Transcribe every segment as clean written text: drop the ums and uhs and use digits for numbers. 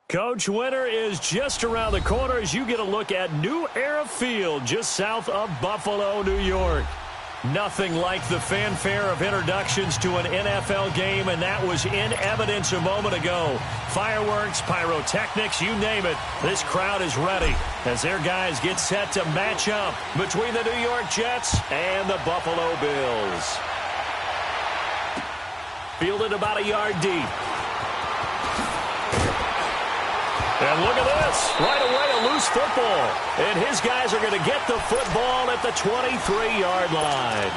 Coach, winter is just around the corner as you get a look at New Era Field just south of Buffalo, New York. Nothing like the fanfare of introductions to an NFL game, and that was in evidence a moment ago. Fireworks, pyrotechnics, you name it. This crowd is ready as their guys get set to match up between the New York Jets and the Buffalo Bills. Fielded about a yard deep. And look at this. Right away, a loose football. And his guys are going to get the football at the 23-yard line.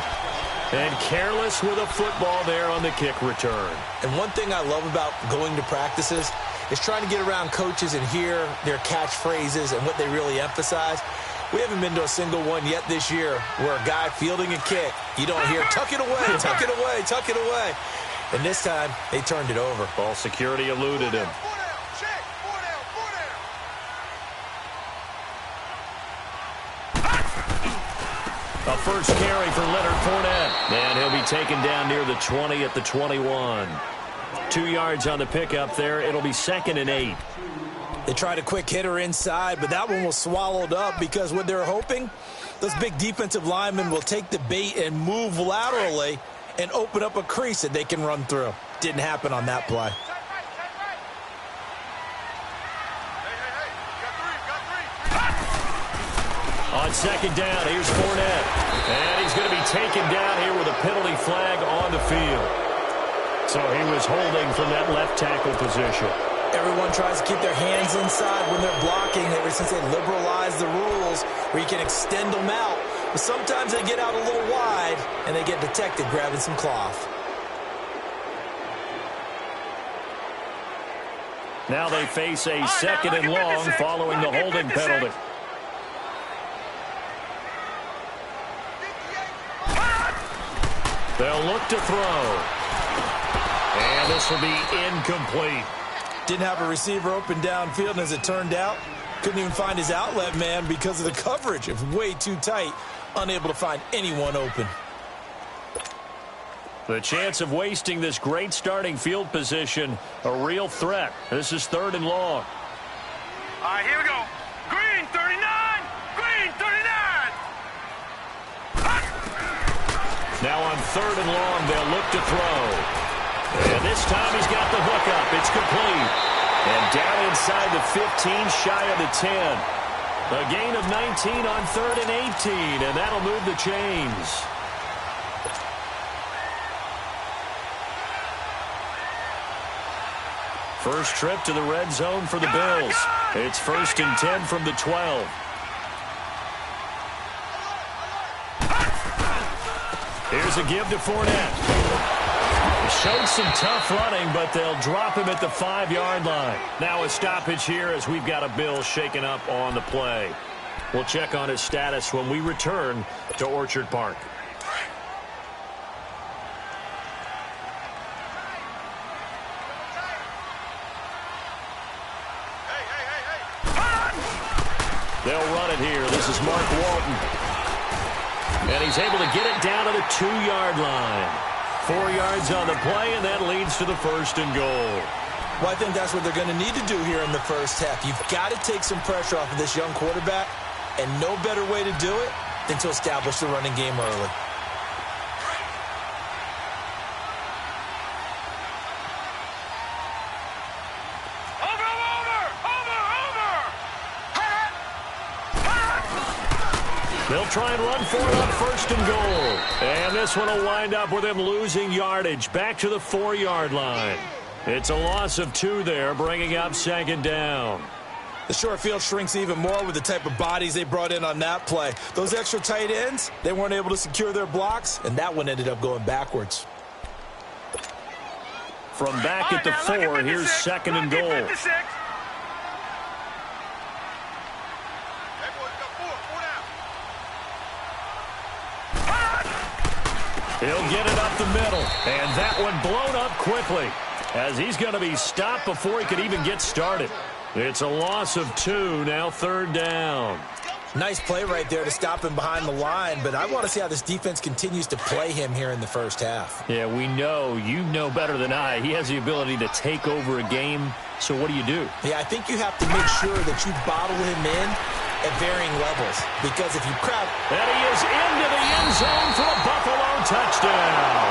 And careless with a football there on the kick return. And one thing I love about going to practices is trying to get around coaches and hear their catchphrases and what they really emphasize. We haven't been to a single one yet this year where a guy fielding a kick, you don't hear, tuck it away, tuck it away, tuck it away. And this time, they turned it over. Ball security eluded him. A first carry for Leonard Fournette. And he'll be taken down near the 20 at the 21. 2 yards on the pickup there. It'll be 2nd and 8. They tried a quick hitter inside, but that one was swallowed up because what they're hoping, those big defensive linemen will take the bait and move laterally and open up a crease that they can run through. Didn't happen on that play. On 2nd down, here's Fournette. And he's going to be taken down here with a penalty flag on the field. So he was holding from that left tackle position. Everyone tries to keep their hands inside when they're blocking ever since they liberalized the rules where you can extend them out. But sometimes they get out a little wide and they get detected grabbing some cloth. Now they face a 2nd and long following the holding penalty. They'll look to throw. And this will be incomplete. Didn't have a receiver open downfield, and as it turned out, couldn't even find his outlet man because of the coverage. It was way too tight, unable to find anyone open. The chance of wasting this great starting field position, a real threat. This is 3rd and long. All right, here we go. Green, 39. Green, 39. Now on 3rd and long, they'll look to throw. And this time he's got the hook up. It's complete. And down inside the 15, shy of the 10. A gain of 19 on 3rd and 18, and that'll move the chains. First trip to the red zone for the Bills. It's 1st and 10 from the 12. Here's a give to Fournette. Showed some tough running, but they'll drop him at the 5-yard line. Now a stoppage here as we've got a Bill shaken up on the play. We'll check on his status when we return to Orchard Park. They'll run it here. This is Mark Walton. And he's able to get it down to the 2-yard line. 4 yards on the play, and that leads to the 1st and goal. Well, I think that's what they're going to need to do here in the first half. You've got to take some pressure off of this young quarterback, and no better way to do it than to establish the running game early. They'll try and run for it on 1st and goal. And this one will wind up with him losing yardage back to the 4-yard line. It's a loss of 2 there, bringing up 2nd down. The short field shrinks even more with the type of bodies they brought in on that play. Those extra tight ends, they weren't able to secure their blocks, and that one ended up going backwards. From back at the 4, here's 2nd and goal. He'll get it up the middle, and that one blown up quickly as he's going to be stopped before he could even get started. It's a loss of 2, now 3rd down. Nice play right there to stop him behind the line, but I want to see how this defense continues to play him here in the first half. Yeah, we know, you know better than I, he has the ability to take over a game So what do you do? Yeah, I think you have to make sure that you bottle him in at varying levels. Because if you crowd... And he is into the end zone for a Buffalo touchdown.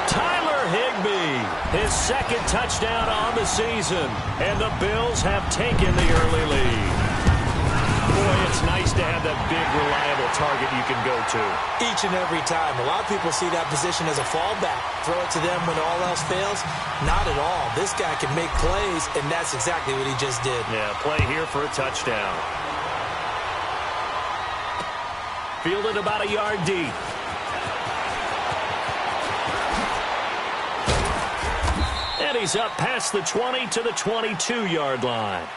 Tyler Higbee, his second touchdown on the season. And the Bills have taken the early lead. Boy, it's nice to have that big, reliable target you can go to. Each and every time. A lot of people see that position as a fallback. Throw it to them when all else fails. Not at all. This guy can make plays, and that's exactly what he just did. Yeah, play here for a touchdown. Fielded about a yard deep. And he's up past the 20 to the 22-yard line.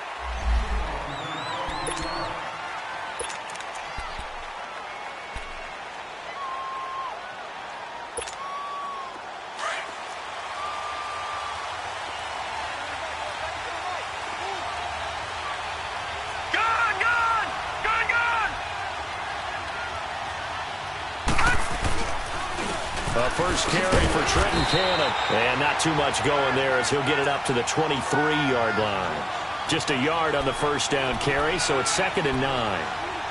First carry for Trenton Cannon. And not too much going there as he'll get it up to the 23-yard line. Just a yard on the first down carry, so it's 2nd and 9.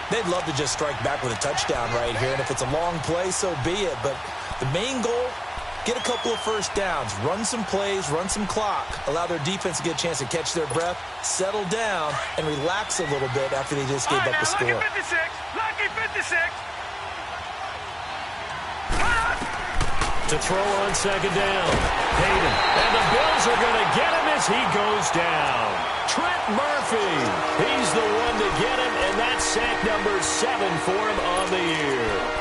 They'd love to just strike back with a touchdown right here. And if it's a long play, so be it. But the main goal, get a couple of first downs. Run some plays, run some clock. Allow their defense to get a chance to catch their breath, settle down, and relax a little bit after they just gave up the score. Lucky 56. Lucky 56. To throw on 2nd down. Hayden. And the Bills are going to get him as he goes down. Trent Murphy. He's the one to get him, and that's sack number 7 for him on the year.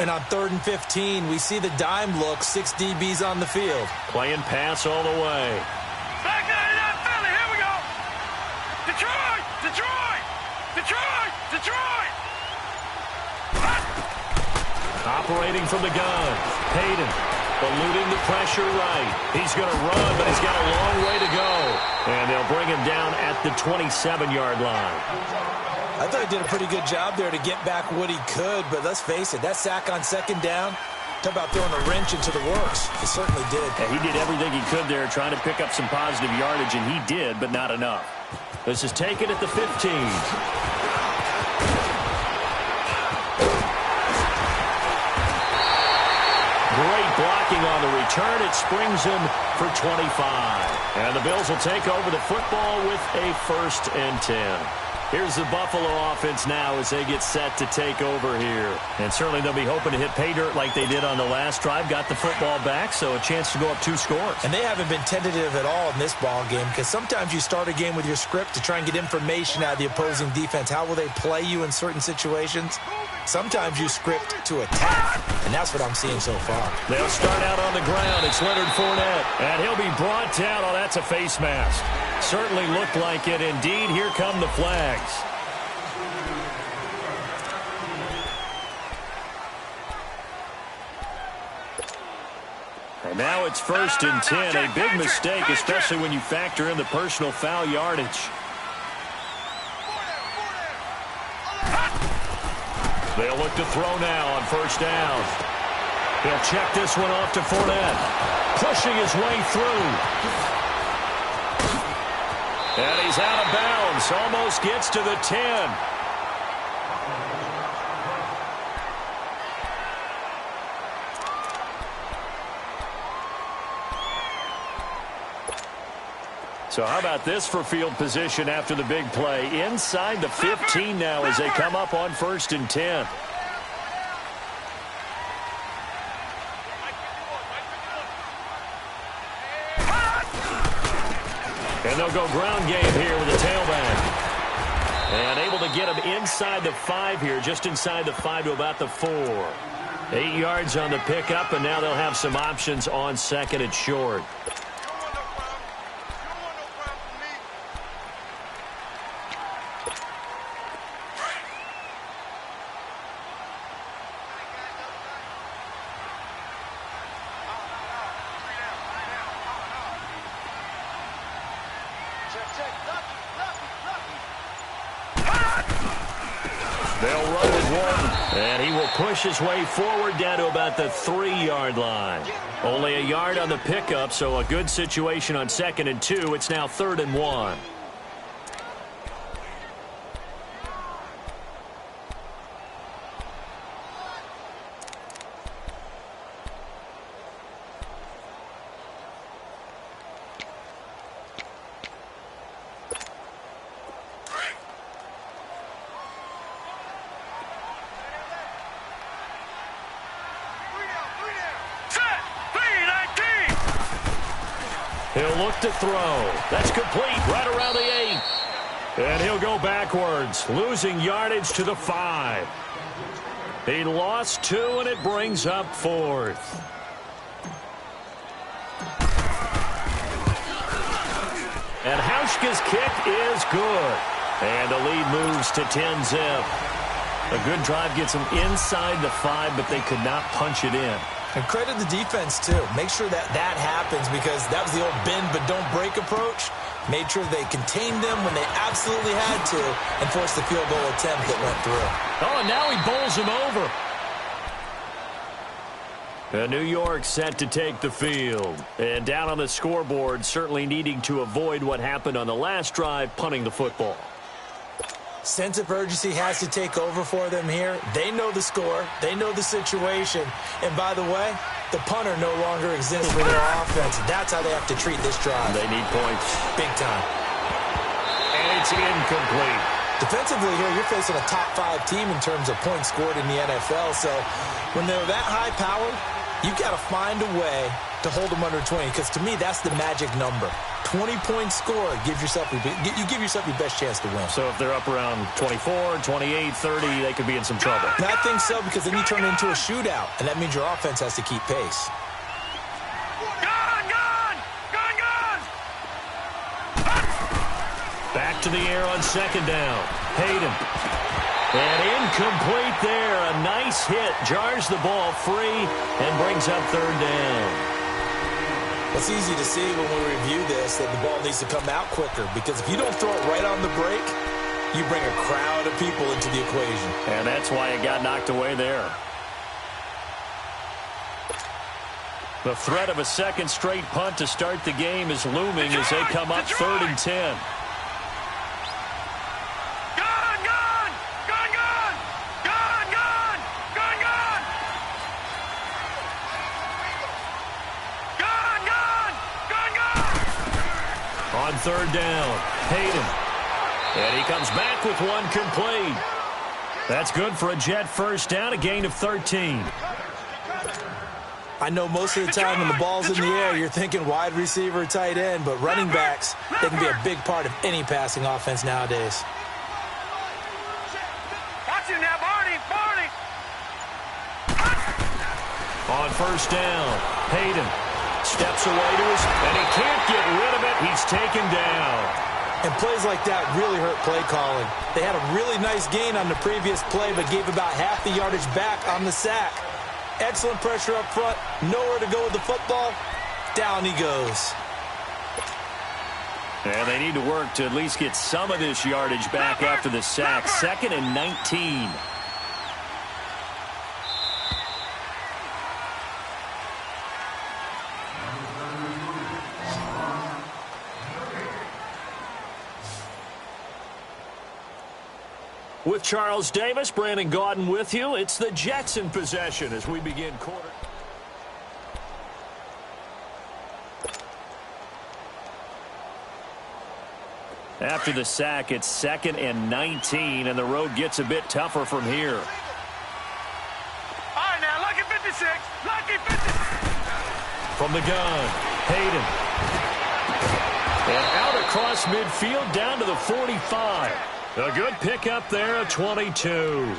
And on 3rd and 15, we see the dime look, 6 DBs on the field. Playing pass all the way. Back 99 Philly, here we go. Detroit, Detroit, Detroit, Detroit. Operating from the gun. Hayden eluding the pressure right. He's going to run, but he's got a long way to go. And they'll bring him down at the 27-yard line. I thought he did a pretty good job there to get back what he could, but let's face it, that sack on 2nd down, talk about throwing a wrench into the works. He certainly did. Yeah, he did everything he could there trying to pick up some positive yardage, and he did, but not enough. This is taken at the 15. Great blocking on the return. It springs him for 25. And the Bills will take over the football with a 1st and 10. Here's the Buffalo offense now as they get set to take over here. And certainly they'll be hoping to hit pay dirt like they did on the last drive. Got the football back, so a chance to go up 2 scores. And they haven't been tentative at all in this ball game because sometimes you start a game with your script to try and get information out of the opposing defense. How will they play you in certain situations? Sometimes you script to attack, and that's what I'm seeing so far. They'll start out on the ground. It's Leonard Fournette, and he'll be brought down. Oh, that's a face mask. Certainly looked like it. Indeed, here come the flags. And now it's 1st and 10. A big mistake, especially when you factor in the personal foul yardage. They'll look to throw now on 1st down. He'll check this one off to Fournette. Pushing his way through. And he's out of bounds. Almost gets to the 10. So how about this for field position after the big play? Inside the 15 now as they come up on 1st and 10. And they'll go ground game here with a tailback. And able to get him inside the 5 here, just inside the 5 to about the 4. 8 yards on the pickup, and now they'll have some options on 2nd and short. They'll run with one, and he will push his way forward down to about the 3-yard line. Only a yard on the pickup, so a good situation on 2nd and 2. It's now 3rd and 1. He'll look to throw. That's complete right around the 8. And he'll go backwards, losing yardage to the 5. He lost 2, and it brings up 4th. And Hauschka's kick is good. And the lead moves to 10-zip. A good drive gets them inside the 5, but they could not punch it in. And credit the defense, too. Make sure that happens because that was the old bend but don't break approach. Made sure they contained them when they absolutely had to and forced the field goal attempt that went through. Oh, and now he bowls him over. And New York set to take the field. And down on the scoreboard, certainly needing to avoid what happened on the last drive, punting the football. Sense of urgency has to take over for them here. They know the score. They know the situation. And by the way, the punter no longer exists for their offense. That's how they have to treat this drive. They need points. Big time. And it's incomplete. Defensively here, you're facing a top 5 team in terms of points scored in the NFL. So when they're that high-powered, you've got to find a way to hold them under 20. Because to me, that's the magic number. 20 points scored, you give yourself your best chance to win. So if they're up around 24, 28, 30, they could be in some trouble. And I think so because then you turn it into a shootout, and that means your offense has to keep pace. Back to the air on 2nd down. Hayden. And incomplete there. A nice hit. Jars the ball free and brings up 3rd down. It's easy to see when we review this that the ball needs to come out quicker because if you don't throw it right on the break, you bring a crowd of people into the equation. And that's why it got knocked away there. The threat of a second straight punt to start the game is looming as they come up 3rd and 10. On 3rd down, Hayden. And he comes back with one complete. That's good for a Jet first down, a gain of 13. I know most of the time when the ball's in the air, you're thinking wide receiver, tight end, but running backs, they can be a big part of any passing offense nowadays. Watch him now, Barney. On 1st down, Hayden steps away to his, and he can't get rid of it. He's taken down. And plays like that really hurt play calling. They had a really nice gain on the previous play, but gave about half the yardage back on the sack. Excellent pressure up front. Nowhere to go with the football. Down he goes. And they need to work to at least get some of this yardage back after the sack. 2nd and 19. With Charles Davis, Brandon Gaudin with you. It's the Jets in possession as we begin quarter. After the sack, it's 2nd and 19, and the road gets a bit tougher from here. All right, now, lucky 56. Lucky 56. From the gun, Hayden. And out across midfield down to the 45. A good pickup there at 22.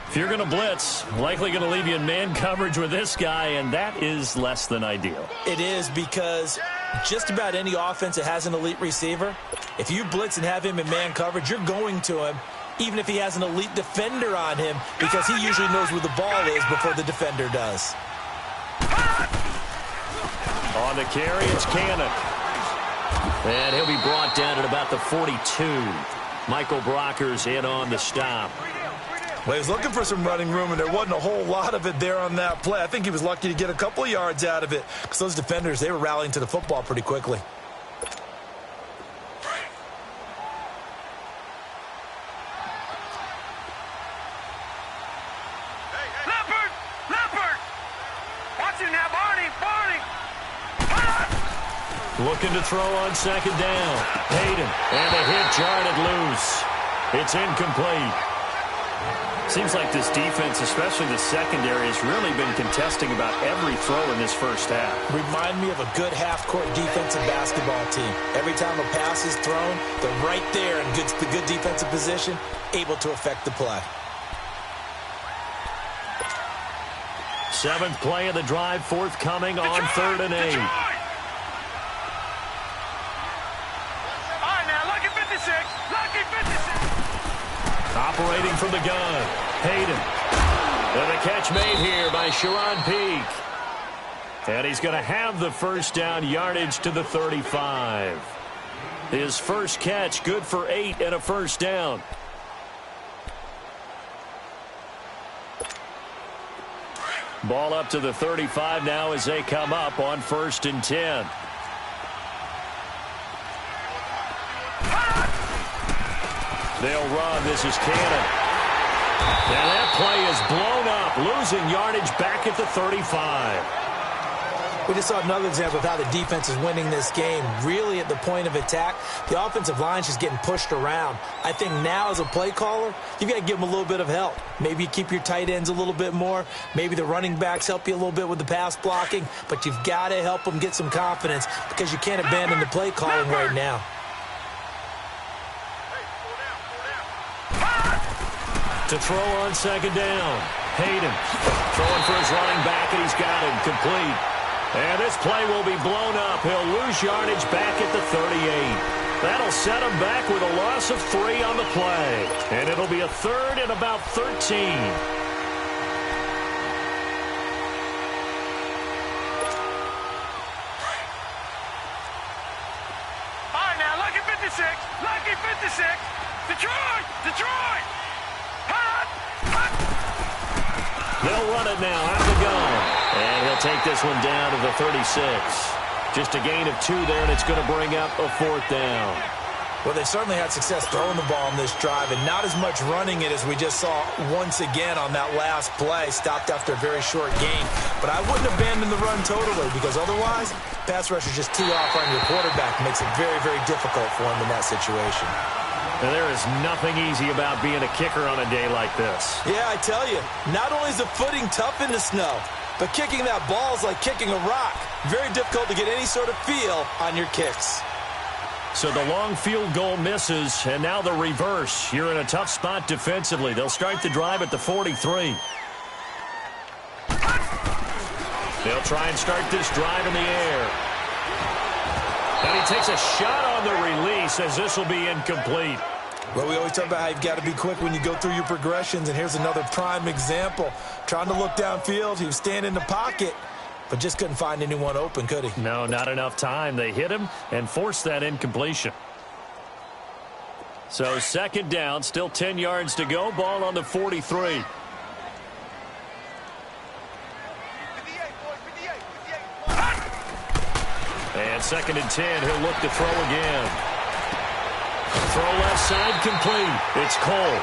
If you're going to blitz, likely going to leave you in man coverage with this guy, and that is less than ideal. It is because just about any offense that has an elite receiver, if you blitz and have him in man coverage, you're going to him, even if he has an elite defender on him, because he usually knows where the ball is before the defender does. On the carry, it's Cannon. And he'll be brought down at about the 42. Michael Brocker's in on the stop. Well, he was looking for some running room, and there wasn't a whole lot of it there on that play. I think he was lucky to get a couple of yards out of it because those defenders, they were rallying to the football pretty quickly. Looking to throw on second down. Hayden. And a hit jarred it loose. It's incomplete. Seems like this defense, especially the secondary, has really been contesting about every throw in this first half. Remind me of a good half-court defensive basketball team. Every time a pass is thrown, they're right there in good defensive position, able to affect the play. 7th play of the drive forthcoming on 3rd and 8. Operating from the gun, Hayden. And the catch made here by Sharon Peak. And he's going to have the first down, yardage to the 35. His first catch, good for 8 and a first down. Ball up to the 35 now as they come up on 1st and 10. They'll run. This is Cannon. And that play is blown up, losing yardage back at the 35. We just saw another example of how the defense is winning this game. Really at the point of attack, the offensive line is just getting pushed around. I think now as a play caller, you've got to give them a little bit of help. Maybe you keep your tight ends a little bit more. Maybe the running backs help you a little bit with the pass blocking. But you've got to help them get some confidence because you can't abandon the play calling right now. To throw on second down. Hayden throwing for his running back, and he's got him complete. And this play will be blown up. He'll lose yardage back at the 38. That'll set him back with a loss of 3 on the play. And it'll be a 3rd and about 13. All right, now, lucky 56. Lucky 56. Detroit! Detroit! They'll run it now out of the gun. And he'll take this one down to the 36. Just a gain of 2 there, and it's going to bring up a 4th down. Well, they certainly had success throwing the ball on this drive, and not as much running it as we just saw once again on that last play. Stopped after a very short gain. But I wouldn't abandon the run totally, because otherwise, pass rush is just too off on your quarterback. It makes it very, very difficult for him in that situation. And there is nothing easy about being a kicker on a day like this. Yeah, I tell you, not only is the footing tough in the snow, but kicking that ball is like kicking a rock. Very difficult to get any sort of feel on your kicks. So the long field goal misses, and now the reverse. You're in a tough spot defensively. They'll start the drive at the 43. They'll try and start this drive in the air. And he takes a shot on the release as this will be incomplete. Well, we always talk about how you've got to be quick when you go through your progressions, and here's another prime example. Trying to look downfield, he was standing in the pocket, but just couldn't find anyone open, could he? No, not enough time. They hit him and forced that incompletion. So 2nd down, still 10 yards to go. Ball on the 43. And 2nd and 10, he'll look to throw again. Throw left side complete. It's Cole.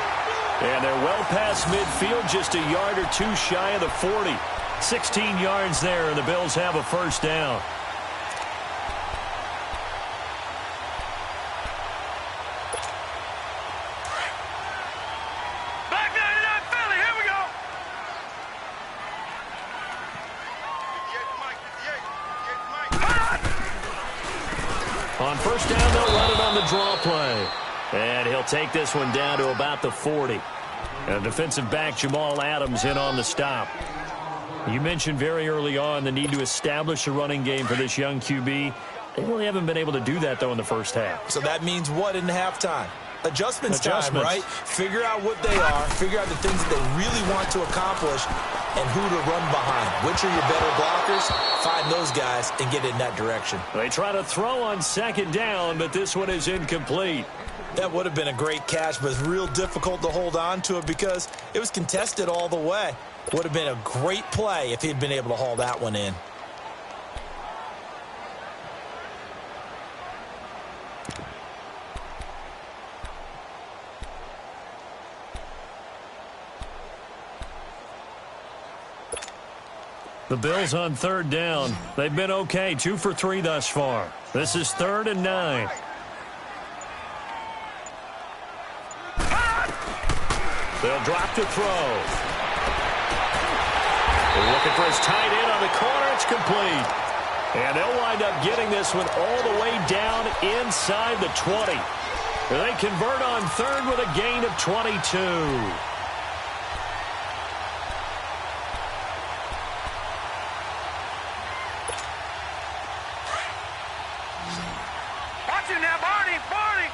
And they're well past midfield, just a yard or 2 shy of the 40. 16 yards there, and the Bills have a first down. Back 99 Philly, here we go. 58 Mike. On first down, they'll run it on the draw play. And he'll take this one down to about the 40. And defensive back Jamal Adams in on the stop. You mentioned very early on the need to establish a running game for this young QB. They really haven't been able to do that, though, in the first half. So that means what in halftime? Adjustments time, right? Figure out what they are, figure out the things that they really want to accomplish, and who to run behind. Which are your better blockers? Find those guys and get in that direction. They try to throw on second down, but this one is incomplete. That would have been a great catch, but it's real difficult to hold on to it because it was contested all the way. Would have been a great play if he'd been able to haul that one in. The Bills on third down. They've been okay, 2 for 3 thus far. This is 3rd and 9. They'll drop to throw. They're looking for his tight end on the corner. It's complete. And they'll wind up getting this one all the way down inside the 20. They convert on third with a gain of 22. Now, Barney, Barney.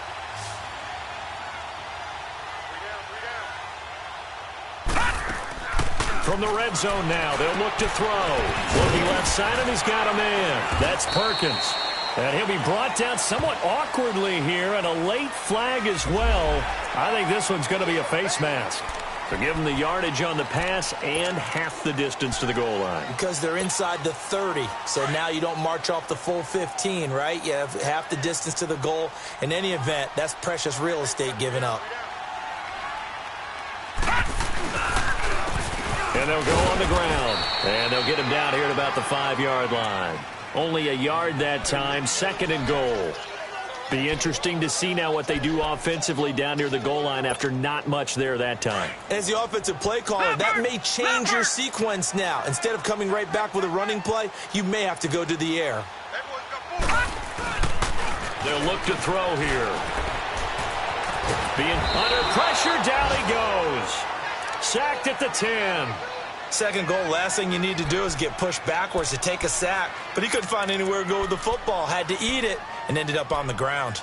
From the red zone now, they'll look to throw. Looking left side, and he's got a man. That's Perkins. And he'll be brought down somewhat awkwardly here, and a late flag as well. I think this one's going to be a face mask. So give them the yardage on the pass and half the distance to the goal line. Because they're inside the 30, so now you don't march off the full 15, right? You have half the distance to the goal. In any event, that's precious real estate given up. And they'll go on the ground. And they'll get him down here at about the 5-yard line. Only a yard that time, 2nd and goal. Be interesting to see now what they do offensively down near the goal line after not much there that time. As the offensive play caller, that may change your sequence now. Instead of coming right back with a running play, you may have to go to the air. They'll look to throw here. Being under pressure, down he goes. Sacked at the 10. 2nd goal, last thing you need to do is get pushed backwards to take a sack. But he couldn't find anywhere to go with the football. Had to eat it and ended up on the ground.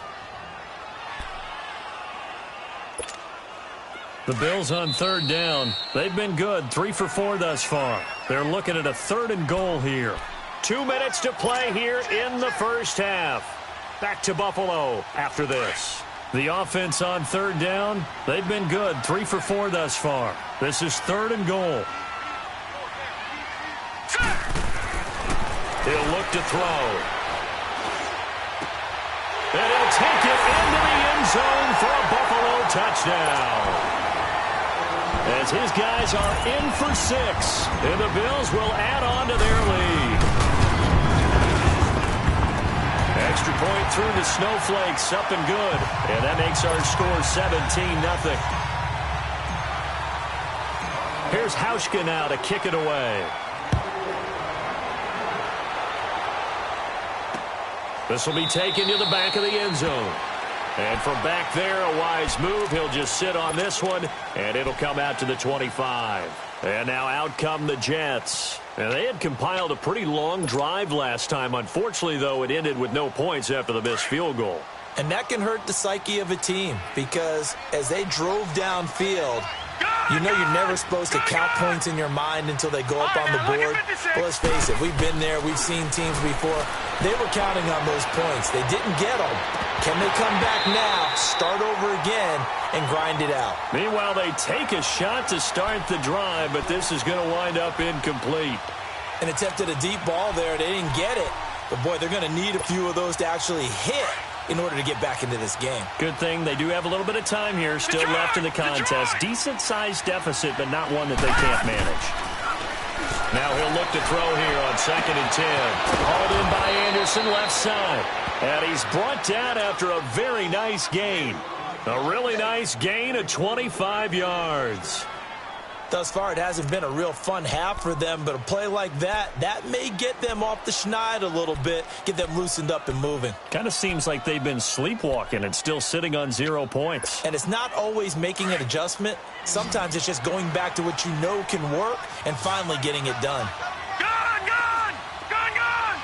The Bills on third down. They've been good, 3 for 4 thus far. They're looking at a 3rd and goal here. 2 minutes to play here in the first half. Back to Buffalo after this. The offense on third down, they've been good, 3 for 4 thus far. This is 3rd and goal. He'll look to throw. And he'll take it into the end zone for a Buffalo touchdown. As his guys are in for 6, and the Bills will add on to their lead. Extra point through the snowflakes, up and good. And that makes our score 17-0. Here's Hauschka now to kick it away. This will be taken to the back of the end zone. And from back there, a wise move. He'll just sit on this one, and it'll come out to the 25. And now out come the Jets. And they had compiled a pretty long drive last time. Unfortunately, though, it ended with no points after the missed field goal. And that can hurt the psyche of a team because as they drove downfield, you know you're never supposed to count points in your mind until they go up on the board. But let's face it, we've been there. We've seen teams before. They were counting on those points. They didn't get them. Can they come back now, start over again, and grind it out? Meanwhile, they take a shot to start the drive, but this is going to wind up incomplete. And attempted a deep ball there. They didn't get it. But, boy, they're going to need a few of those to actually hit in order to get back into this game. Good thing they do have a little bit of time here still left in the contest. Decent-sized deficit, but not one that they can't manage. Now he'll look to throw here on 2nd and 10. Hauled in by Anderson, left side. And he's brought down after a very nice gain. A really nice gain of 25 yards. Thus far, it hasn't been a real fun half for them, but a play like that may get them off the schneid a little bit, get them loosened up and moving. Kind of seems like they've been sleepwalking and still sitting on 0 points. And it's not always making an adjustment. Sometimes it's just going back to what you know can work and finally getting it done. Gone, gone! Gone, gone!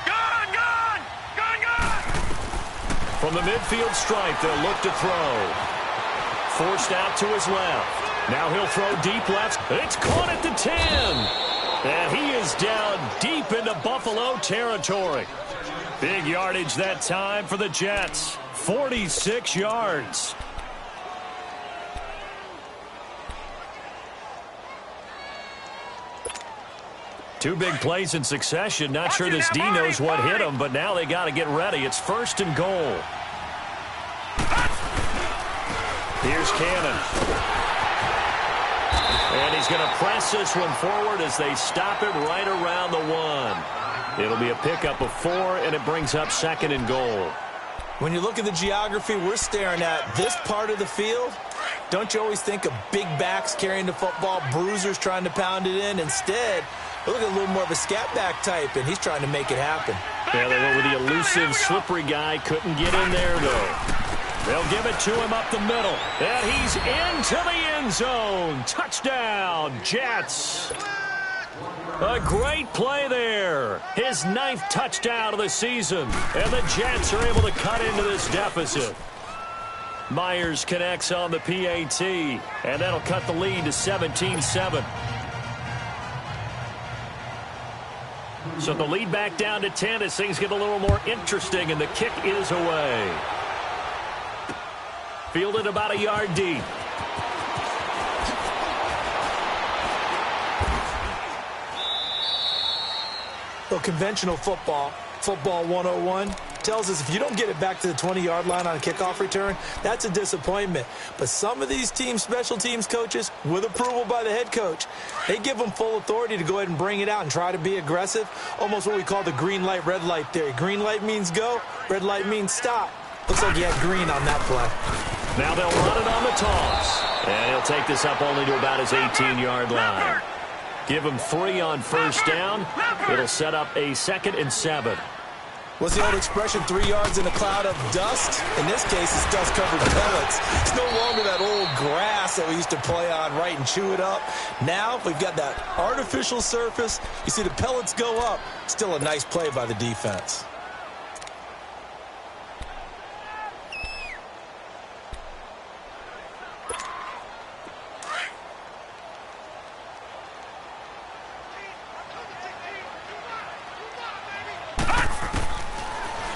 Gone, gone! Gone, gone! From the midfield stripe, they'll look to throw. Forced out to his left. Now he'll throw deep left. It's caught at the 10. And he is down deep into Buffalo territory. Big yardage that time for the Jets. 46 yards. Two big plays in succession. Not sure this D knows what hit him, but now they got to get ready. It's 1st and goal. Here's Cannon. And he's going to press this one forward as they stop it right around the 1. It'll be a pickup of 4, and it brings up 2nd and goal. When you look at the geography we're staring at, this part of the field, don't you always think of big backs carrying the football, bruisers trying to pound it in? Instead, look at a little more of a scat back type, and he's trying to make it happen. Yeah, they went with the elusive, slippery guy. Couldn't get in there, though. They'll give it to him up the middle. And he's into the end zone. Touchdown, Jets. A great play there. His 9th touchdown of the season. And the Jets are able to cut into this deficit. Myers connects on the PAT. And that'll cut the lead to 17-7. So the lead back down to 10 as things get a little more interesting. And the kick is away. Fielded about a yard deep. Well, conventional football 101, tells us if you don't get it back to the 20-yard line on a kickoff return, that's a disappointment. But some of these teams, special teams coaches, with approval by the head coach, they give them full authority to go ahead and bring it out and try to be aggressive. Almost what we call the green light, red light theory. Green light means go, red light means stop. Looks like he had green on that play. Now they'll run it on the toss. And he'll take this up only to about his 18-yard line. Give him 3 on 1st down. It'll set up a 2nd and 7. What's the old expression, 3 yards in a cloud of dust? In this case, it's dust-covered pellets. It's no longer that old grass that we used to play on, right, and chew it up. Now we've got that artificial surface. You see the pellets go up. Still a nice play by the defense.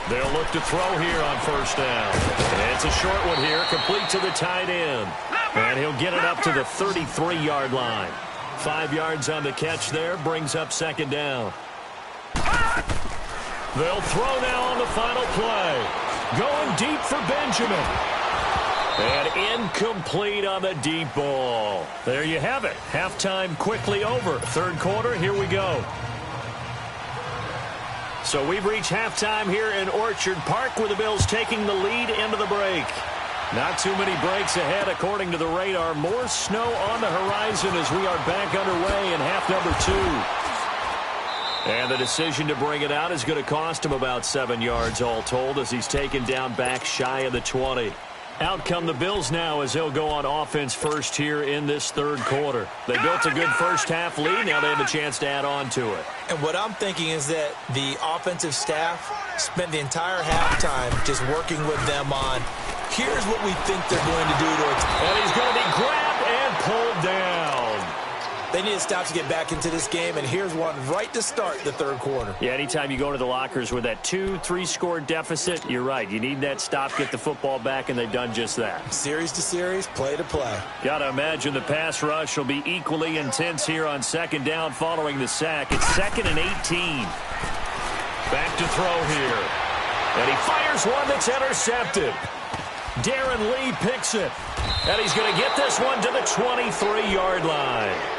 They'll look to throw here on 1st down. And it's a short one here, complete to the tight end. And he'll get it up to the 33-yard line. 5 yards on the catch there, brings up 2nd down. They'll throw now on the final play. Going deep for Benjamin. And incomplete on the deep ball. There you have it. Halftime quickly over. 3rd quarter, here we go. So we've reached halftime here in Orchard Park with the Bills taking the lead into the break. Not too many breaks ahead according to the radar. More snow on the horizon as we are back underway in half number 2. And the decision to bring it out is going to cost him about 7 yards all told as he's taken down back shy of the 20. Out come the Bills now as they'll go on offense first here in this 3rd quarter. They built a good first-half lead. Now they have a chance to add on to it. And what I'm thinking is that the offensive staff spent the entire halftime just working with them on, here's what we think they're going to do to it. And he's going to be grabbed and pulled down. They need to stop to get back into this game, and here's one right to start the 3rd quarter. Yeah, anytime you go to the lockers with that 2-3 score deficit, you're right. You need that stop, get the football back, and they've done just that. Series to series, play to play. Got to imagine the pass rush will be equally intense here on 2nd down following the sack. It's 2nd and 18. Back to throw here. And he fires one that's intercepted. Darren Lee picks it. And he's going to get this one to the 23-yard line.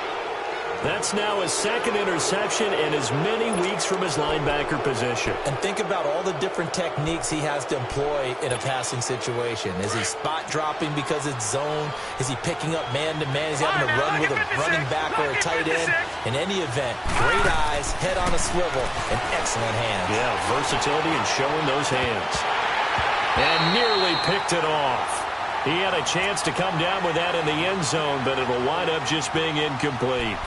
That's now his 2nd interception and as many weeks from his linebacker position. And think about all the different techniques he has to employ in a passing situation. Is he spot dropping because it's zone? Is he picking up man-to-man? Is he having to run with a running back or a tight end? In any event, great eyes, head on a swivel, and excellent hands. Yeah, versatility and showing those hands. And nearly picked it off. He had a chance to come down with that in the end zone, but it'll wind up just being incomplete.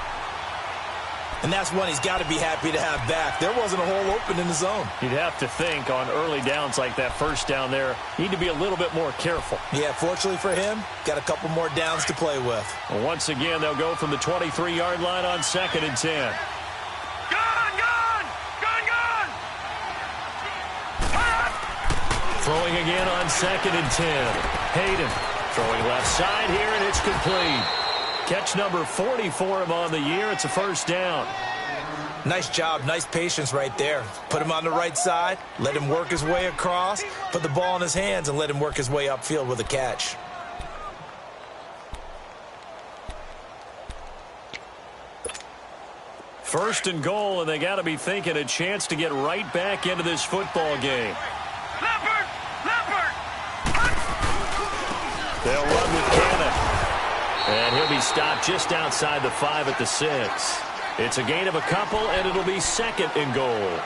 And that's one he's got to be happy to have back. There wasn't a hole open in the zone. You'd have to think on early downs like that first down there, need to be a little bit more careful. Yeah, fortunately for him, got a couple more downs to play with. Well, once again, they'll go from the 23-yard line on 2nd and 10. Gun! Gun! Gun! Gun! Throwing again on 2nd and 10. Hayden throwing left side here, and it's complete. Catch number 40 for him on the year. It's a first down. Nice job, nice patience right there. Put him on the right side, let him work his way across, put the ball in his hands, and let him work his way upfield with a catch. First and goal, and they got to be thinking a chance to get right back into this football game. Leopard! Leopard! They'll run with Cannon. And he'll be stopped just outside the 5 at the 6. It's a gain of a couple, and it'll be 2nd and goal.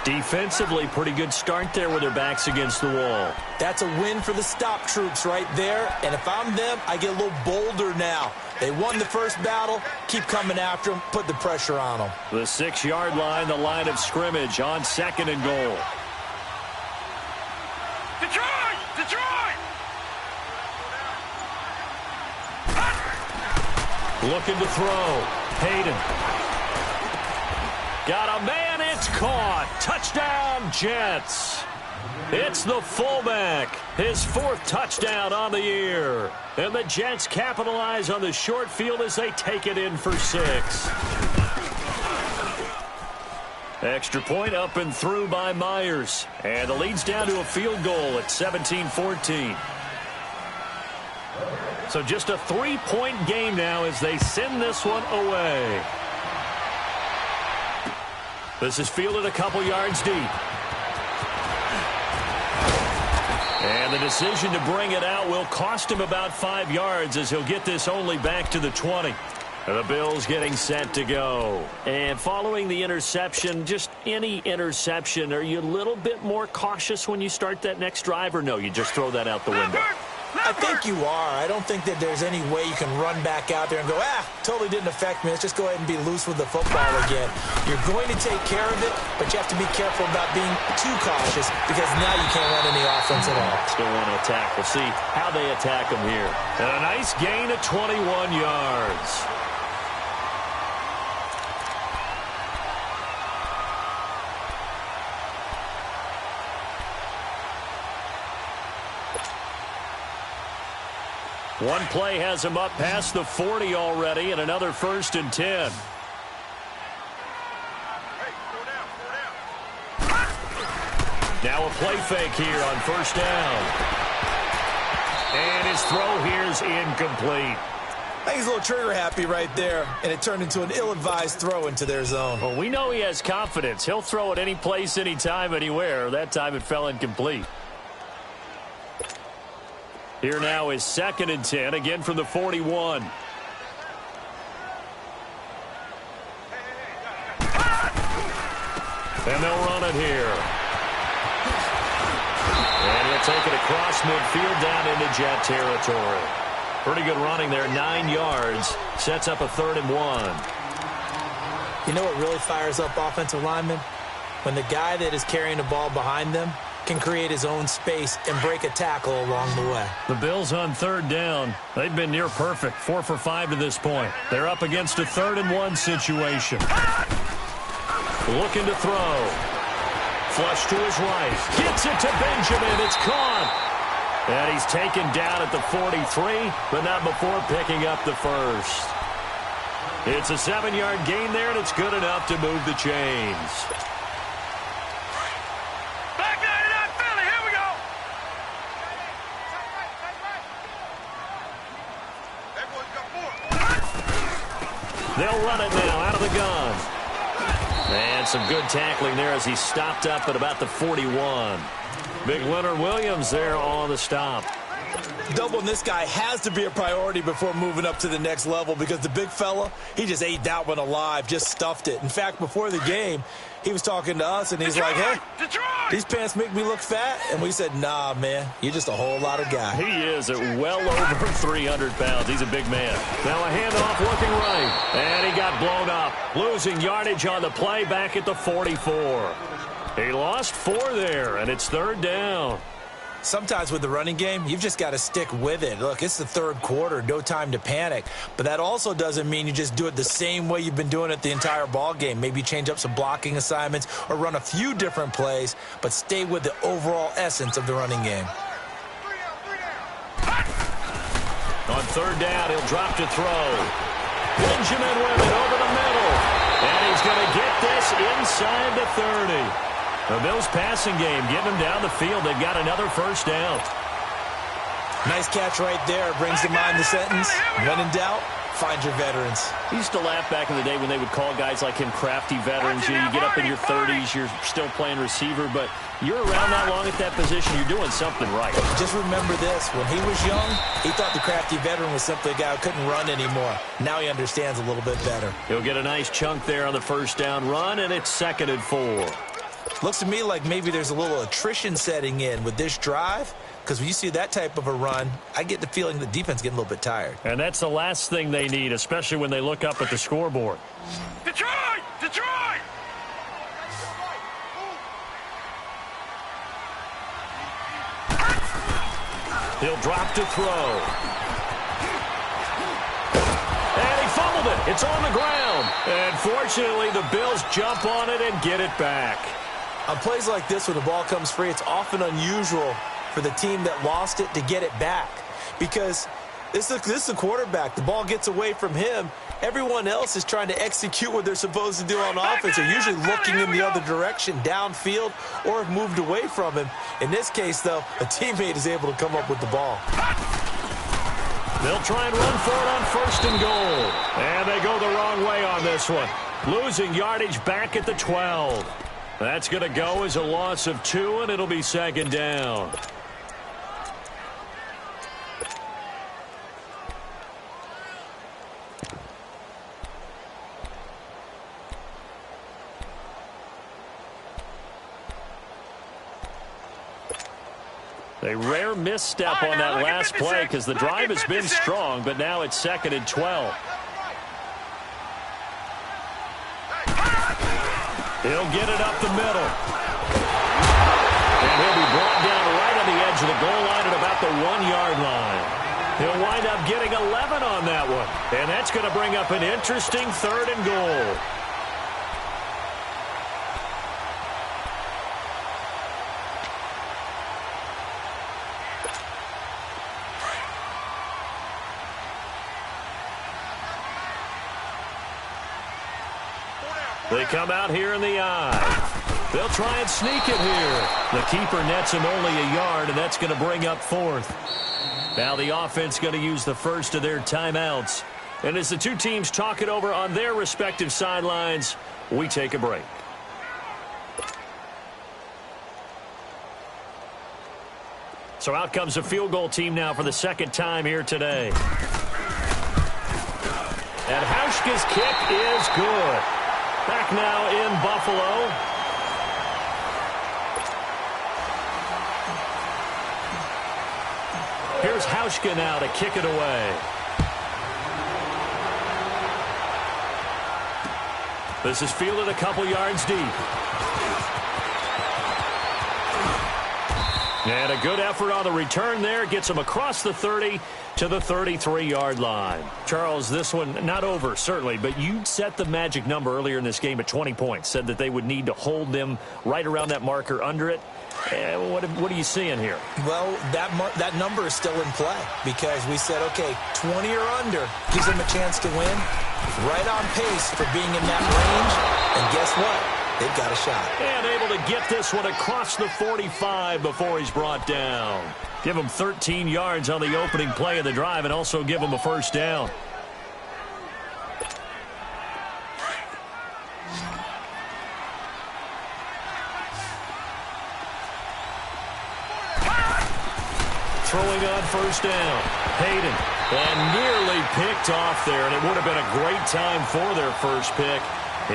Defensively, pretty good start there with their backs against the wall. That's a win for the stop troops right there. And if I'm them, I get a little bolder now. They won the first battle. Keep coming after them. Put the pressure on them. The 6-yard line, the line of scrimmage on 2nd and goal. Detroit! Detroit! Looking to throw. Hayden. Got a man. It's caught. Touchdown, Jets. It's the fullback. His 4th touchdown on the year. And the Jets capitalize on the short field as they take it in for 6. Extra point up and through by Myers. And the lead's down to a field goal at 17-14. So just a 3-point game now as they send this one away. This is fielded a couple yards deep. And the decision to bring it out will cost him about 5 yards as he'll get this only back to the 20. The Bills getting set to go. And following the interception, just any interception, are you a little bit more cautious when you start that next drive, or no, you just throw that out the window? I think you are. I don't think that there's any way you can run back out there and go, totally didn't affect me. Let's just go ahead and be loose with the football again. You're going to take care of it, but you have to be careful about being too cautious because now you can't run any offense at all. Still want to attack. We'll see how they attack them here. And a nice gain of 21 yards. One play has him up past the 40 already, and another 1st and 10. Now a play fake here on 1st down. And his throw here is incomplete. I think he's a little trigger happy right there, and it turned into an ill-advised throw into their zone. Well, we know he has confidence. He'll throw it any place, anytime, anywhere. That time it fell incomplete. Here now is 2nd and 10, again from the 41. And they'll run it here. And he'll take it across midfield down into Jet territory. Pretty good running there, 9 yards. Sets up a 3rd and 1. You know what really fires up offensive linemen? When the guy that is carrying the ball behind them can create his own space and break a tackle along the way. The Bills on 3rd down. They've been near perfect, 4 for 5 to this point. They're up against a 3rd and 1 situation. Looking to throw. Flush to his right. Gets it to Benjamin. It's caught. And he's taken down at the 43, but not before picking up the 1st. It's a 7-yard gain there, and it's good enough to move the chains. They'll run it now out of the gun. And some good tackling there as he stopped up at about the 41. Big Leonard Williams there on the stop. Doubling this guy has to be a priority before moving up to the next level because the big fella, he just ate that one alive, just stuffed it. In fact, before the game, he was talking to us, and he's like, hey, these pants make me look fat. And we said, nah, man, you're just a whole lot of guy. He is at well over 300 pounds. He's a big man. Now a handoff looking right, and he got blown up. Losing yardage on the play back at the 44. He lost 4 there, and it's 3rd down. Sometimes with the running game, you've just got to stick with it. Look, it's the 3rd quarter, no time to panic. But that also doesn't mean you just do it the same way you've been doing it the entire ball game. Maybe change up some blocking assignments or run a few different plays, but stay with the overall essence of the running game. On 3rd down, he'll drop to throw. Benjamin with it over the middle. And he's going to get this inside the 30. The Bills' passing game getting them down the field. They've got another 1st down. Nice catch right there. Brings to mind the sentence, when in doubt, find your veterans. He used to laugh back in the day when they would call guys like him crafty veterans. You get up in your 30s, you're still playing receiver, but you're around that long at that position, you're doing something right. Just remember this. When he was young, he thought the crafty veteran was simply a guy who couldn't run anymore. Now he understands a little bit better. He'll get a nice chunk there on the 1st down run, and it's 2nd and 4. Looks to me like maybe there's a little attrition setting in with this drive, because when you see that type of a run, I get the feeling the defense getting a little bit tired. And that's the last thing they need, especially when they look up at the scoreboard. Detroit! Detroit! He'll drop to throw. And he fumbled it. It's on the ground. And fortunately, the Bills jump on it and get it back. On plays like this, when the ball comes free, it's often unusual for the team that lost it to get it back. Because this is the quarterback. The ball gets away from him. Everyone else is trying to execute what they're supposed to do on offense. They're usually looking in the other direction, downfield, or have moved away from him. In this case, though, a teammate is able to come up with the ball. They'll try and run for it on 1st and goal. And they go the wrong way on this one. Losing yardage back at the 12. That's going to go as a loss of 2, and it'll be 2nd down. A rare misstep on that last play because the drive has been strong, but now it's 2nd and 12. He'll get it up the middle. And he'll be brought down right on the edge of the goal line at about the 1-yard line. He'll wind up getting 11 on that one. And that's going to bring up an interesting 3rd and goal. They come out here in the eye. They'll try and sneak it here. The keeper nets him only a yard, and that's going to bring up 4th. Now the offense going to use the first of their timeouts. And as the two teams talk it over on their respective sidelines, we take a break. So out comes a field goal team now for the 2nd time here today. And Hauschka's kick is good. Back now in Buffalo. Here's Hauschka now to kick it away. This is fielded a couple yards deep. And a good effort on the return there. Gets him across the 30 to the 33-yard line. Charles, this one not over, certainly, but you set the magic number earlier in this game at 20 points. Said that they would need to hold them right around that marker under it. What are you seeing here? Well, that number is still in play because we said, okay, 20 or under gives them a chance to win. Right on pace for being in that range. And guess what? They've got a shot. And able to get this one across the 45 before he's brought down. Give him 13 yards on the opening play of the drive and also give him a 1st down. throwing on first down. Hayden, and nearly picked off there, and it would have been a great time for their first pick.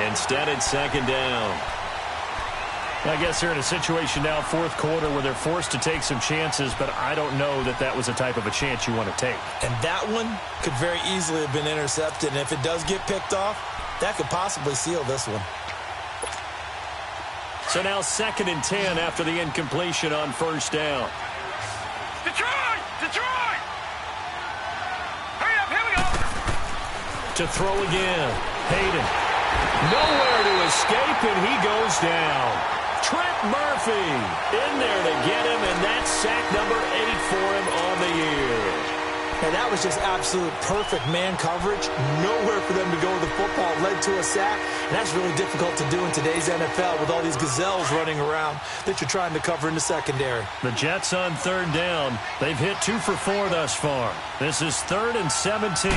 Instead, it's second down. I guess they're in a situation now, fourth quarter, where they're forced to take some chances, but I don't know that that was the type of a chance you want to take. And that one could very easily have been intercepted, and if it does get picked off, that could possibly seal this one. So now 2nd and 10 after the incompletion on first down. Detroit! Detroit! Hurry up, here we go! To throw again. Hayden. Nowhere to escape, and he goes down. Trent Murphy in there to get him, and that's sack number 8 for him on the year. And that was just absolute perfect man coverage. Nowhere for them to go with the football. Led to a sack. And that's really difficult to do in today's NFL with all these gazelles running around that you're trying to cover in the secondary. The Jets on 3rd down. They've hit 2 for 4 thus far. This is 3rd and 17.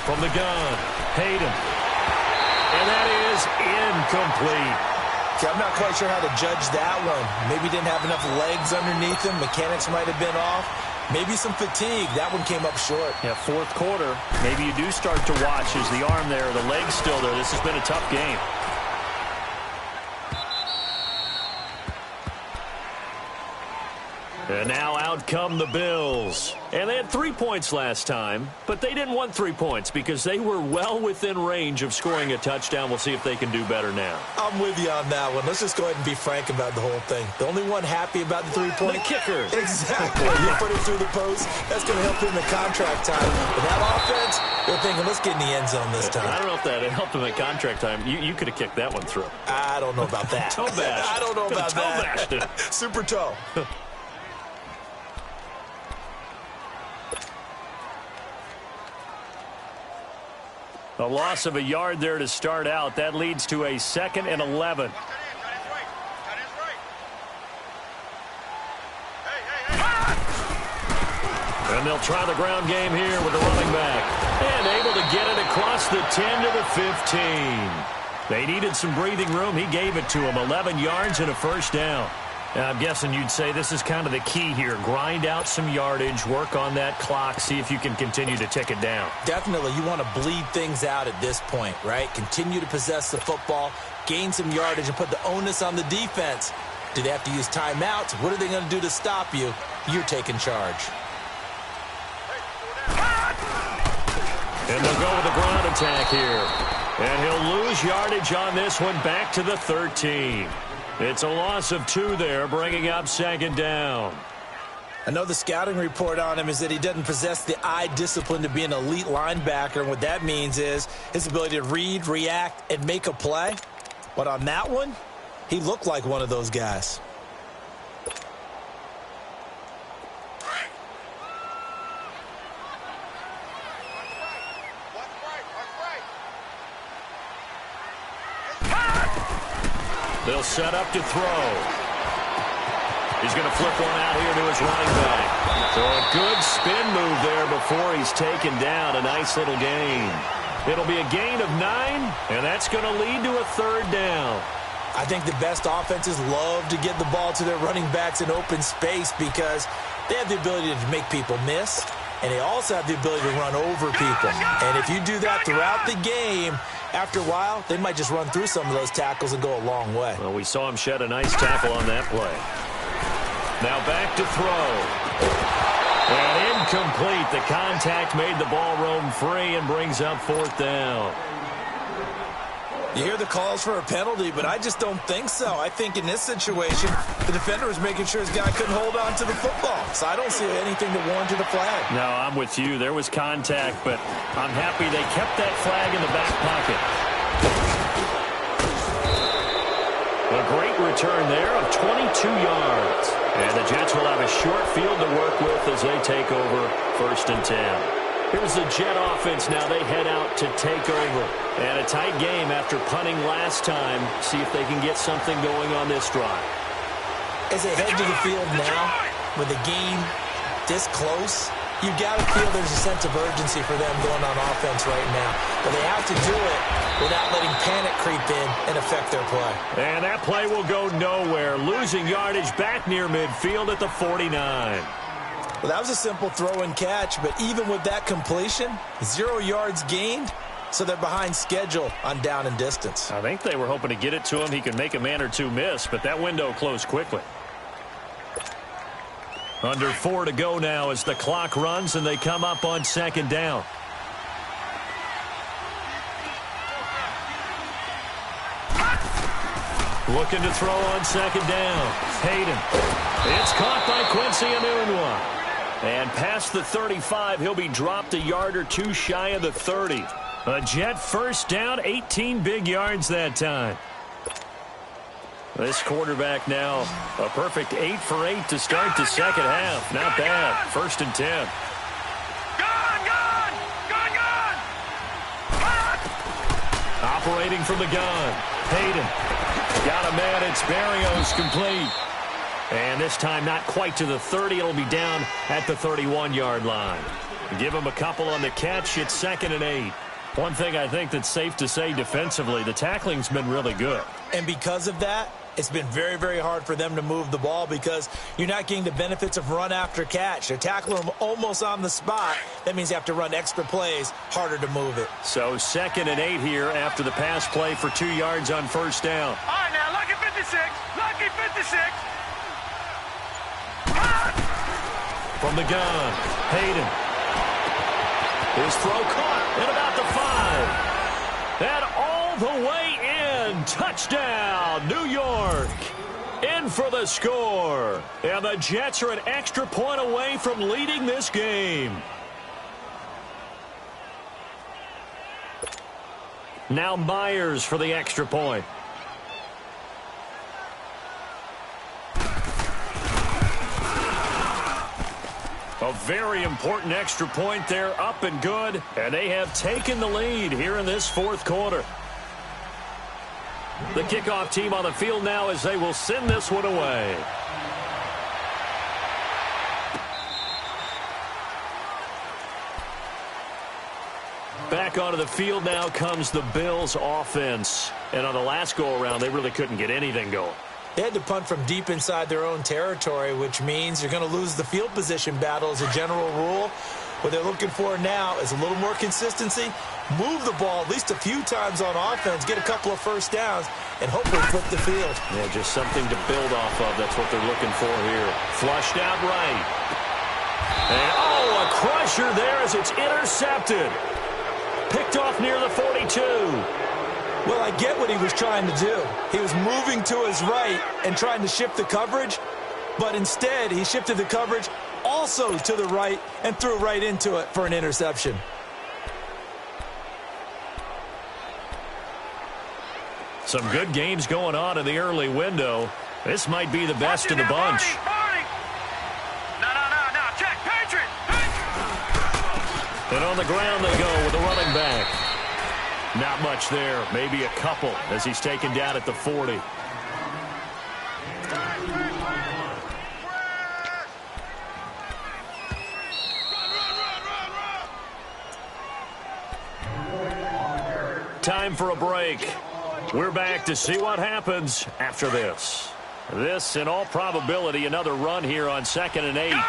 From the gun, Hayden. And that is incomplete. I'm not quite sure how to judge that one. Maybe didn't have enough legs underneath him. Mechanics might have been off. Maybe some fatigue. That one came up short. Yeah, fourth quarter. Maybe you do start to watch. Is the arm there, the leg's still there? This has been a tough game. And now out come the Bills. And they had 3 points last time, but they didn't want 3 points because they were well within range of scoring a touchdown. We'll see if they can do better now. I'm with you on that one. Let's just go ahead and be frank about the whole thing. The only one happy about the 3-point... The kicker. Exactly. You put it through the post. That's going to help him in contract time. But that offense, they're thinking, let's get in the end zone this time. I don't know if that helped him at contract time. You could have kicked that one through. I don't know about that. Toe bashed. I don't know about toe that. bashed it. Super toe. A loss of a yard there to start out. That leads to a 2nd and 11. And they'll try the ground game here with the running back. And able to get it across the 10 to the 15. They needed some breathing room. He gave it to them. 11 yards and a first down. I'm guessing you'd say this is kind of the key here. Grind out some yardage, work on that clock, see if you can continue to tick it down. Definitely. You want to bleed things out at this point, right? Continue to possess the football, gain some yardage, and put the onus on the defense. Do they have to use timeouts? What are they going to do to stop you? You're taking charge. And they'll go with a ground attack here. And he'll lose yardage on this one back to the 13. It's a loss of 2 there, bringing up 2nd down. I know the scouting report on him is that he doesn't possess the eye discipline to be an elite linebacker. And what that means is his ability to read, react, and make a play. But on that one, he looked like one of those guys. They'll set up to throw. He's going to flip one out here to his running back. So a good spin move there before he's taken down. A nice little gain. It'll be a gain of 9, and that's going to lead to a 3rd down. I think the best offenses love to get the ball to their running backs in open space because they have the ability to make people miss, and they also have the ability to run over people. And if you do that throughout the game, after a while, they might just run through some of those tackles and go a long way. Well, we saw him shed a nice tackle on that play. Now back to throw. And incomplete. The contact made the ball roam free and brings up 4th down. You hear the calls for a penalty, but I just don't think so. I think in this situation, the defender was making sure his guy couldn't hold on to the football. So I don't see anything that warranted a flag. No, I'm with you. There was contact, but I'm happy they kept that flag in the back pocket. A great return there of 22 yards. And the Jets will have a short field to work with as they take over 1st and 10. Here's the Jet offense now. They head out to take over. And a tight game after punting last time. See if they can get something going on this drive. As they head to the field now, with the game this close, you got to feel there's a sense of urgency for them going on offense right now. But they have to do it without letting panic creep in and affect their play. And that play will go nowhere. Losing yardage back near midfield at the 49. Well, that was a simple throw and catch, but even with that completion, 0 yards gained, so they're behind schedule on down and distance. I think they were hoping to get it to him. He could make a man or two miss, but that window closed quickly. Under 4 to go now as the clock runs and they come up on 2nd down. Looking to throw on 2nd down. Hayden. It's caught by Quincy Enunwa. And past the 35, he'll be dropped a yard or two shy of the 30. A Jet first down, 18 big yards that time. This quarterback now, a perfect 8 for 8 to start the second half. Not bad. 1st and 10. Operating from the gun. Hayden. Got a man. It's Barrios complete. And this time not quite to the 30. It'll be down at the 31-yard line. Give him a couple on the catch. It's 2nd and 8. One thing I think that's safe to say defensively, the tackling's been really good. And because of that, it's been very, very hard for them to move the ball because you're not getting the benefits of run after catch. They're tackling them almost on the spot. That means you have to run extra plays, harder to move it. So 2nd and 8 here after the pass play for 2 yards on 1st down. All right, now, lucky 56. Lucky 56. From the gun, Hayden. His throw caught at about the 5. And all the way in. Touchdown, New York. In for the score. And the Jets are an extra point away from leading this game. Now Myers for the extra point. A very important extra point there, up and good, and they have taken the lead here in this 4th quarter. The kickoff team on the field now as they will send this one away. Back onto the field now comes the Bills offense. And on the last go-around, they really couldn't get anything going. They had to punt from deep inside their own territory, which means you're going to lose the field position battle as a general rule. What they're looking for now is a little more consistency, move the ball at least a few times on offense, get a couple of first downs, and hopefully flip the field. Yeah, just something to build off of. That's what they're looking for here. Flushed out right. And, oh, a crusher there as it's intercepted. Picked off near the 42. Well, I get what he was trying to do. He was moving to his right and trying to shift the coverage, but instead he shifted the coverage also to the right and threw right into it for an interception. Some good games going on in the early window. This might be the best of the bunch. No. Check. Patriot. And on the ground they go with a running back. Not much there. Maybe a couple as he's taken down at the 40. Time for a break. We're back to see what happens after this. This, in all probability, another run here on 2nd and 8. Gone!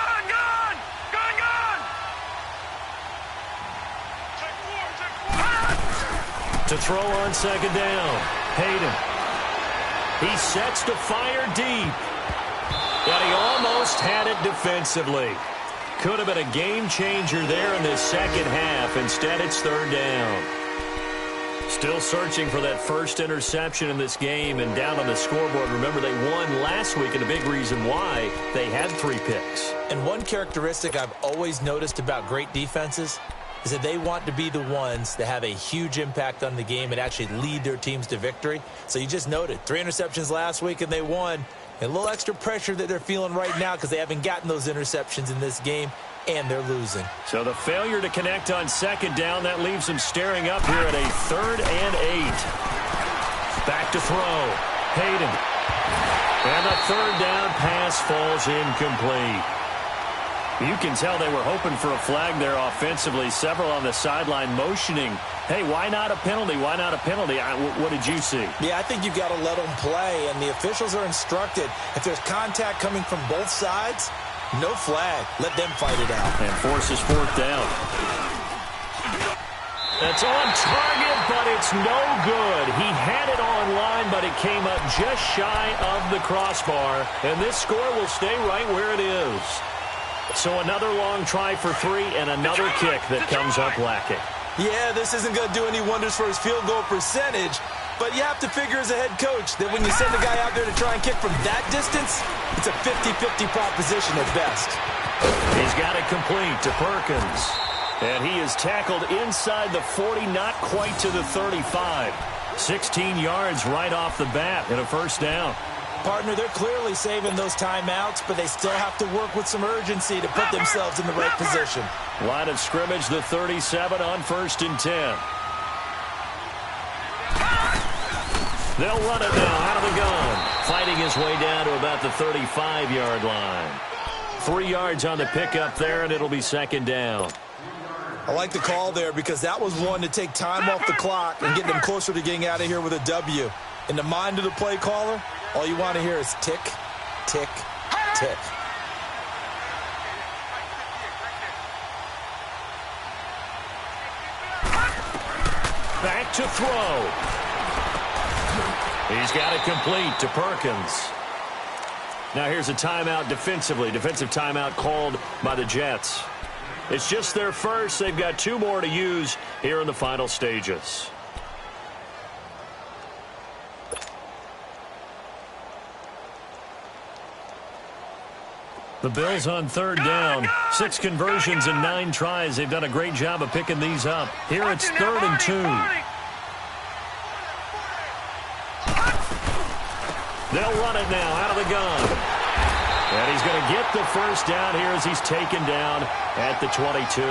To throw on 2nd down. Hayden. He sets to fire deep. But he almost had it defensively. Could have been a game changer there in this second half. Instead, it's 3rd down. Still searching for that first interception in this game and down on the scoreboard. Remember, they won last week, and a big reason why they had 3 picks. And one characteristic I've always noticed about great defenses is that they want to be the ones that have a huge impact on the game and actually lead their teams to victory. So you just noted 3 interceptions last week and they won. And a little extra pressure that they're feeling right now because they haven't gotten those interceptions in this game and they're losing. So the failure to connect on 2nd down, that leaves them staring up here at a 3rd and 8. Back to throw. Hayden. And the 3rd down pass falls incomplete. You can tell they were hoping for a flag there offensively. Several on the sideline motioning, hey, why not a penalty? Why not a penalty? What did you see? Yeah, I think you've got to let them play, and the officials are instructed if there's contact coming from both sides, No flag. Let them fight it out. And forces fourth down. That's on target, but it's no good. He had it on line, but it came up just shy of the crossbar. And this score will stay right where it is. So another long try for 3 and another kick that comes up lacking. Yeah, this isn't going to do any wonders for his field goal percentage, but you have to figure as a head coach that when you send a guy out there to try and kick from that distance, it's a 50-50 proposition at best. He's got it complete to Perkins. And he is tackled inside the 40, not quite to the 35. 16 yards right off the bat and a first down. Partner, they're clearly saving those timeouts, but they still have to work with some urgency to put themselves in the right position. Line of scrimmage, the 37 on 1st and 10. They'll run it now out of the gun. Fighting his way down to about the 35-yard line. 3 yards on the pickup there, and it'll be 2nd down. I like the call there because that was one to take time off the clock and get them closer to getting out of here with a W. In the mind of the play caller, all you want to hear is tick, tick, tick. Back to throw. He's got it complete to Perkins. Now here's a timeout defensively. Defensive timeout called by the Jets. It's just their first. They've got 2 more to use here in the final stages. The Bills on 3rd down. 6 conversions and 9 tries. They've done a great job of picking these up. Here it's 3rd and 2. They'll run it now out of the gun. And he's going to get the first down here as he's taken down at the 22.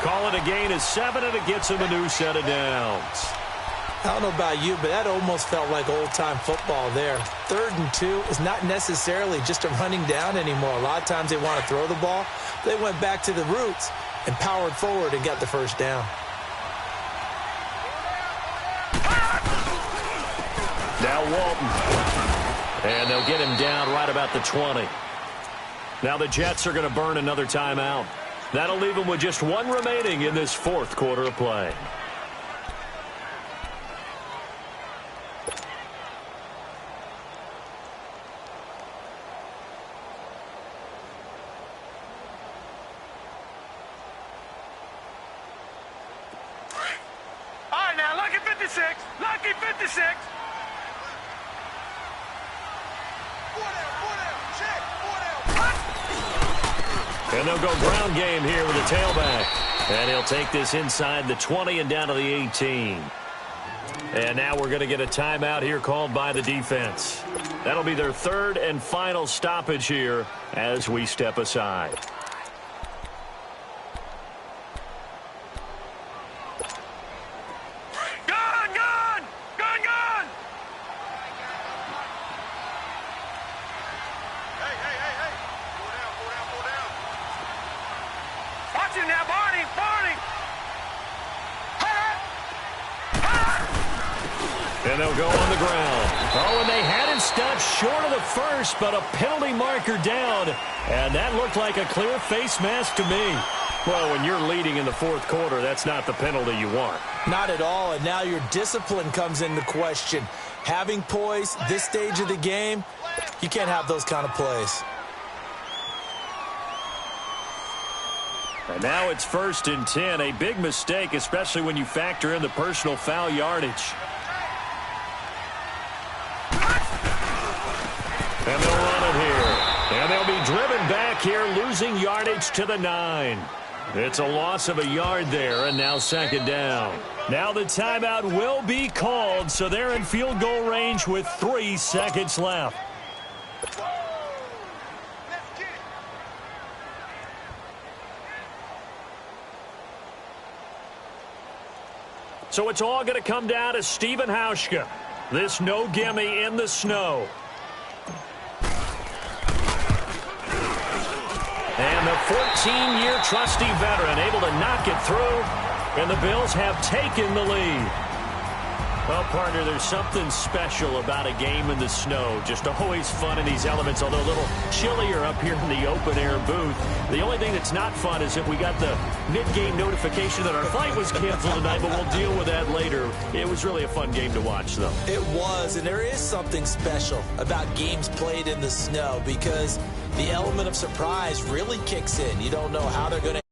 Call it a gain of 7, and it gets him a new set of downs. I don't know about you, but that almost felt like old-time football there. 3rd and 2 is not necessarily just a running down anymore. A lot of times they want to throw the ball. They went back to the roots and powered forward and got the first down. Now Walton. And they'll get him down right about the 20. Now the Jets are going to burn another timeout. That'll leave them with just 1 remaining in this 4th quarter of play. All right, now, lucky 56. Lucky 56. And they'll go ground game here with a tailback. And he'll take this inside the 20 and down to the 18. And now we're going to get a timeout here called by the defense. That'll be their 3rd and final stoppage here as we step aside. Gun, gun! Gun, gun! Hey. Pull down. Watch him now, Barney! And they'll go on the ground. Oh, and they had him stopped short of the first, but a penalty marker down. And that looked like a clear face mask to me. Well, when you're leading in the 4th quarter, that's not the penalty you want. Not at all, and now your discipline comes into question. Having poise this stage of the game, you can't have those kind of plays. And now it's 1st and 10. A big mistake, especially when you factor in the personal foul yardage. And they'll run it here. And they'll be driven back here, losing yardage to the 9. It's a loss of a yard there, and now 2nd down. Now the timeout will be called, so they're in field goal range with 3 seconds left. So it's all going to come down to Stephen Hauschka. This no gimme in the snow. And the 14-year trusty veteran able to knock it through, and the Bills have taken the lead. Well, partner, there's something special about a game in the snow. Just always fun in these elements, although a little chillier up here in the open-air booth. The only thing that's not fun is that we got the mid-game notification that our flight was canceled tonight, but we'll deal with that later. It was really a fun game to watch, though. It was, and there is something special about games played in the snow because the element of surprise really kicks in. You don't know how they're going to